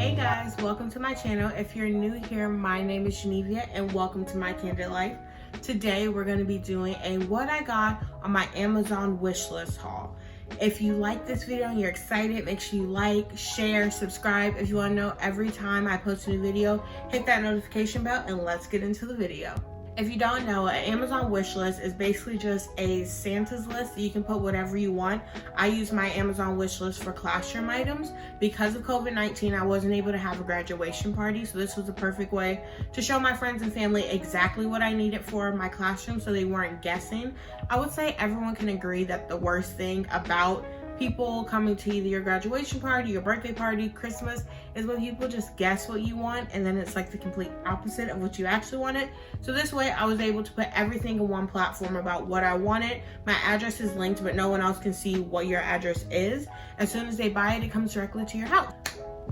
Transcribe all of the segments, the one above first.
Hey guys, welcome to my channel. If you're new here, my name is Genevia and welcome to my candid life. Today we're going to be doing a what I got on my Amazon wish list haul. If you like this video and you're excited, make sure you like, share, subscribe. If you want to know every time I post a new video, hit that notification bell and let's get into the video. If you don't know, an Amazon wish list is basically just a Santa's list. You can put whatever you want. I use my Amazon wish list for classroom items. Because of COVID-19, I wasn't able to have a graduation party, so this was the perfect way to show my friends and family exactly what I needed for my classroom so they weren't guessing. I would say everyone can agree that the worst thing about people coming to either your graduation party, your birthday party, Christmas, is when people just guess what you want and then it's like the complete opposite of what you actually wanted. So this way I was able to put everything in one platform about what I wanted. My address is linked, but no one else can see what your address is. As soon as they buy it, it comes directly to your house.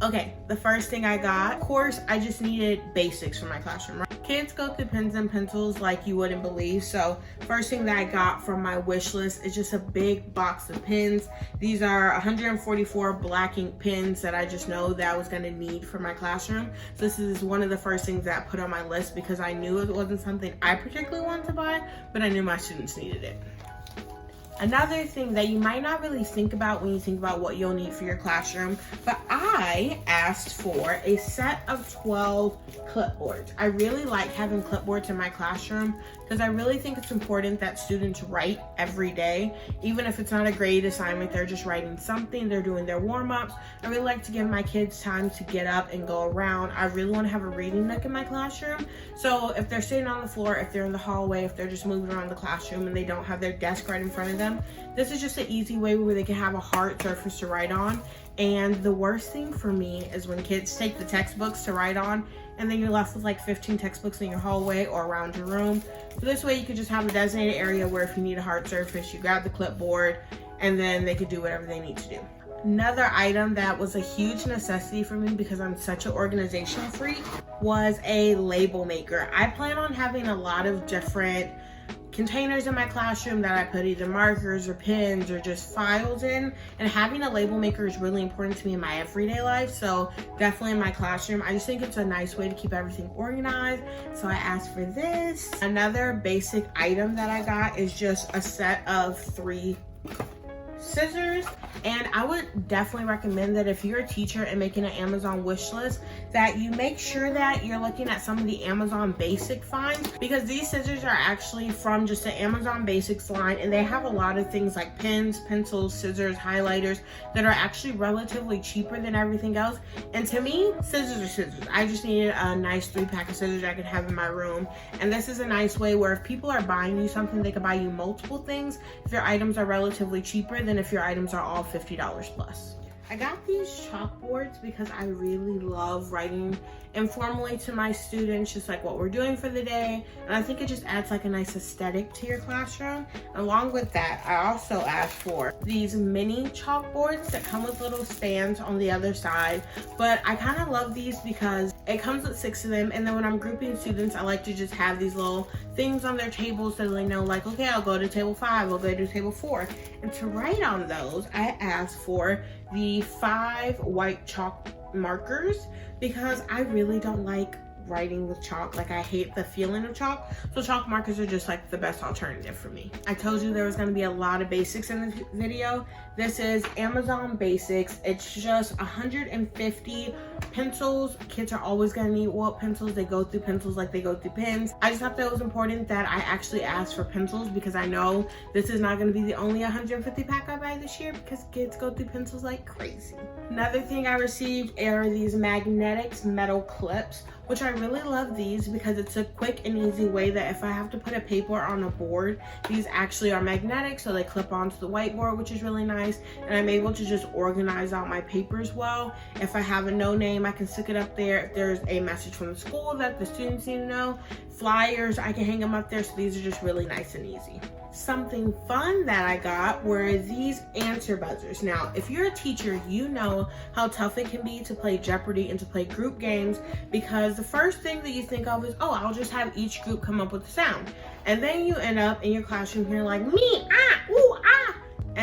Okay, the first thing I got, of course, I just needed basics for my classroom, right? Kids go through pens and pencils like you wouldn't believe. So first thing that I got from my wish list is just a big box of pens. These are 144 black ink pens that I just know that I was gonna need for my classroom. So this is one of the first things that I put on my list because I knew it wasn't something I particularly wanted to buy, but I knew my students needed it. Another thing that you might not really think about when you think about what you'll need for your classroom, but I asked for a set of 12 clipboards. I really like having clipboards in my classroom because I really think it's important that students write every day. Even if it's not a grade assignment, they're just writing something, they're doing their warm-ups. I really like to give my kids time to get up and go around. I really want to have a reading nook in my classroom. So if they're sitting on the floor, if they're in the hallway, if they're just moving around the classroom and they don't have their desk right in front of them, this is just an easy way where they can have a hard surface to write on. And the worst thing for me is when kids take the textbooks to write on and then you're left with like 15 textbooks in your hallway or around your room. So this way you could just have a designated area where if you need a hard surface, you grab the clipboard and then they could do whatever they need to do. Another item that was a huge necessity for me because I'm such an organizational freak was a label maker. I plan on having a lot of different containers in my classroom that I put either markers or pens or just files in, and having a label maker is really important to me in my everyday life. So definitely in my classroom, I just think it's a nice way to keep everything organized. So I asked for this. Another basic item that I got is just a set of 3 scissors, and I would definitely recommend that if you're a teacher and making an Amazon wish list, that you make sure that you're looking at some of the Amazon basic finds, because these scissors are actually from just the Amazon basics line and they have a lot of things like pens, pencils, scissors, highlighters that are actually relatively cheaper than everything else. And to me, scissors are scissors. I just needed a nice 3-pack of scissors I could have in my room, and this is a nice way where if people are buying you something, they could buy you multiple things if your items are relatively cheaper than if your items are all $50 plus. I got these chalkboards because I really love writing informally to my students, just like what we're doing for the day. And I think it just adds like a nice aesthetic to your classroom. Along with that, I also asked for these mini chalkboards that come with little stands on the other side. But I kind of love these because it comes with 6 of them. And then when I'm grouping students, I like to just have these little things on their tables so they know like, okay, I'll go to table 5, I'll go to table 4. And to write on those, I asked for the 5 white chalk markers because I really don't like writing with chalk. Like, I hate the feeling of chalk, so chalk markers are just like the best alternative for me. I told you there was going to be a lot of basics in this video. This is Amazon basics. It's just 150 pencils. Kids are always going to need walt pencils. They go through pencils like they go through pens. I just thought that it was important that I actually asked for pencils because I know this is not going to be the only 150 pack I buy this year because kids go through pencils like crazy. Another thing I received are these magnetics metal clips, which I really love these because it's a quick and easy way that if I have to put a paper on a board, these actually are magnetic, so they clip onto the whiteboard, which is really nice. And I'm able to just organize out my papers well. If I have a no name, I can stick it up there. If there's a message from the school that the students need to know, flyers, I can hang them up there. So these are just really nice and easy. Something fun that I got were these answer buzzers. Now, if you're a teacher, you know how tough it can be to play Jeopardy and to play group games because the first thing that you think of is, oh, I'll just have each group come up with a sound. And then you end up in your classroom hearing like me, ah, ooh, ah.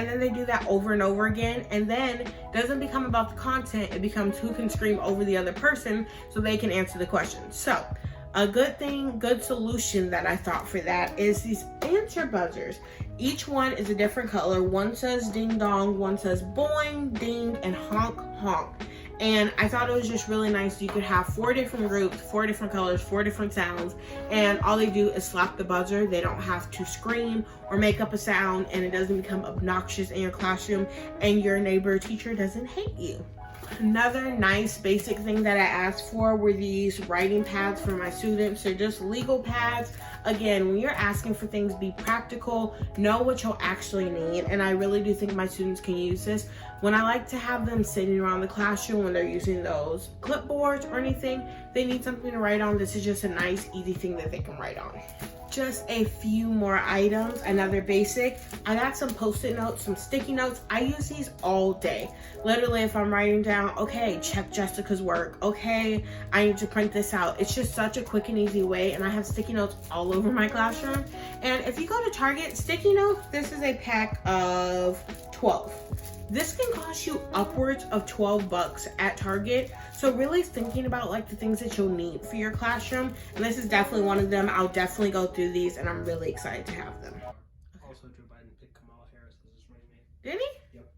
and then they do that over and over again, and then it doesn't become about the content, it becomes who can scream over the other person so they can answer the question. So a good solution that I thought for that is these answer buzzers. Each one is a different color. One says ding dong, one says boing, ding, and honk honk. And I thought it was just really nice. You could have 4 different groups, 4 different colors, 4 different sounds, and all they do is slap the buzzer. They don't have to scream or make up a sound, and it doesn't become obnoxious in your classroom, and your neighbor teacher doesn't hate you. Another nice basic thing that I asked for were these writing pads for my students. They're just legal pads. Again, when you're asking for things, be practical, know what you'll actually need, and I really do think my students can use this. When I like to have them sitting around the classroom when they're using those clipboards or anything, they need something to write on. This is just a nice, easy thing that they can write on. Just a few more items. Another basic, I got some post-it notes, some sticky notes. I use these all day. Literally, if I'm writing down, okay, check Jessica's work, okay, I need to print this out. It's just such a quick and easy way, and I have sticky notes all over my classroom. And if you go to Target, sticky notes, this is a pack of 12. This can cost you upwards of 12 bucks at Target. So really thinking about like the things that you'll need for your classroom. And this is definitely one of them. I'll definitely go through these, and I'm really excited to have them. Also, Joe Biden picked Kamala Harris as his running mate. Did he? Yep.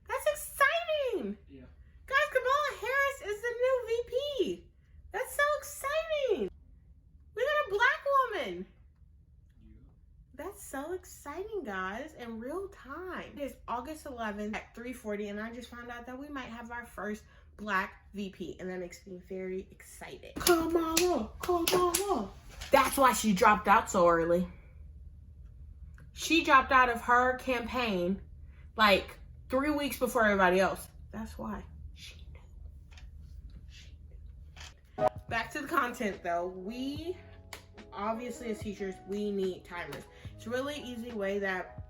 That's exciting. Yeah. Guys, Kamala Harris is the new VP. That's so exciting. We got a black woman. That's so exciting, guys, in real time. It is August 11th at 3:40, and I just found out that we might have our first black VP, and that makes me very excited. Kamala. That's why she dropped out so early. She dropped out of her campaign like 3 weeks before everybody else. That's why. She knew. Back to the content, though. We, obviously as teachers, we need timers. It's a really easy way that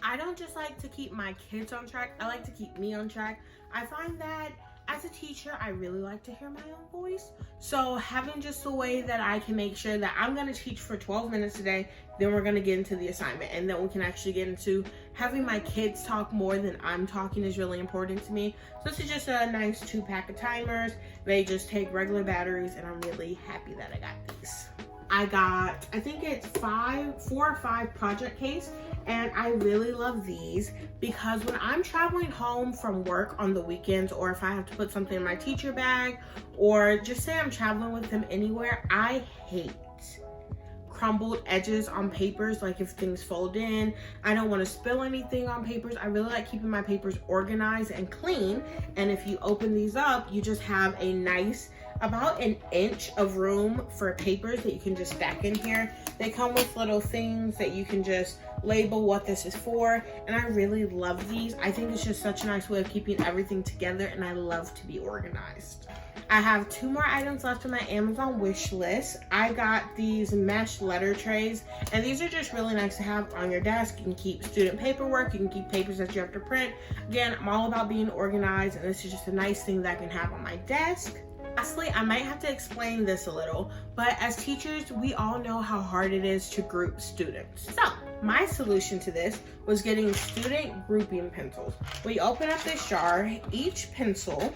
I don't just like to keep my kids on track, I like to keep me on track. I find that as a teacher, I really like to hear my own voice. So having just a way that I can make sure that I'm gonna teach for 12 minutes today, then we're gonna get into the assignment, and then we can actually get into having my kids talk more than I'm talking is really important to me. So this is just a nice 2-pack of timers. They just take regular batteries, and I'm really happy that I got these. I got, I think it's 4 or 5 project case, and I really love these because when I'm traveling home from work on the weekends, or if I have to put something in my teacher bag, or just say I'm traveling with them anywhere, I hate crumbled edges on papers. Like if things fold in, I don't want to spill anything on papers. I really like keeping my papers organized and clean, and if you open these up, you just have a nice about an inch of room for papers that you can just stack in here. They come with little things that you can just label what this is for, and I really love these. I think it's just such a nice way of keeping everything together, and I love to be organized. I have 2 more items left on my Amazon wish list. I got these mesh letter trays, and these are just really nice to have on your desk. You can keep student paperwork, you can keep papers that you have to print. Again, I'm all about being organized, and this is just a nice thing that I can have on my desk. Lastly, I might have to explain this a little, but as teachers, we all know how hard it is to group students. So my solution to this was getting student grouping pencils. We open up this jar. Each pencil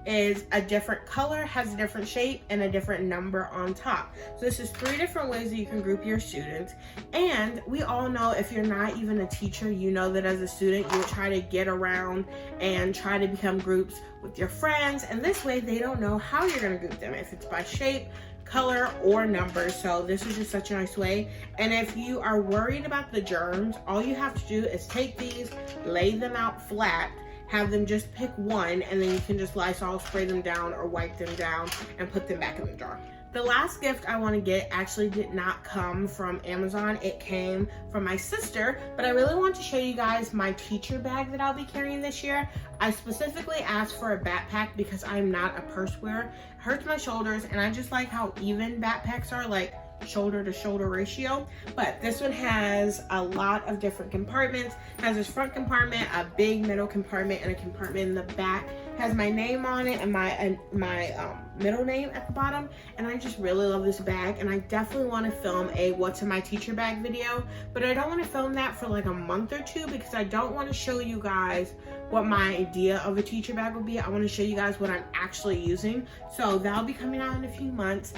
is a different color, has a different shape, and a different number on top. So this is 3 different ways that you can group your students. And we all know, if you're not even a teacher, you know that as a student, you would try to get around and try to become groups with your friends. And this way, they don't know how you're gonna group them, if it's by shape, color, or number. So this is just such a nice way. And if you are worried about the germs, all you have to do is take these, lay them out flat, have them just pick one, and then you can just Lysol spray them down or wipe them down and put them back in the jar. The last gift I want to get actually did not come from Amazon. It came from my sister, but I really want to show you guys my teacher bag that I'll be carrying this year. I specifically asked for a backpack because I'm not a purse wearer. It hurts my shoulders, and I just like how even backpacks are. Like, shoulder to shoulder ratio. But this one has a lot of different compartments. It has this front compartment, a big middle compartment, and a compartment in the back. It has my name on it and my middle name at the bottom. And I just really love this bag, and I definitely want to film a what's in my teacher bag video, but I don't want to film that for like a month or two because I don't want to show you guys what my idea of a teacher bag will be. I want to show you guys what I'm actually using. So that'll be coming out in a few months.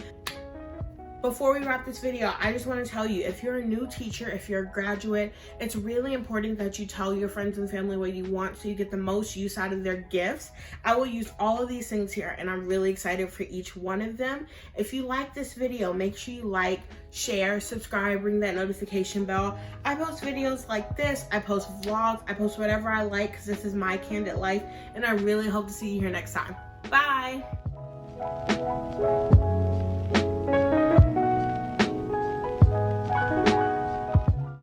Before we wrap this video, I just want to tell you, if you're a new teacher, if you're a graduate, it's really important that you tell your friends and family what you want so you get the most use out of their gifts. I will use all of these things here, and I'm really excited for each one of them. If you like this video, make sure you like, share, subscribe, ring that notification bell. I post videos like this, I post vlogs, I post whatever I like because this is my candid life, and I really hope to see you here next time. Bye!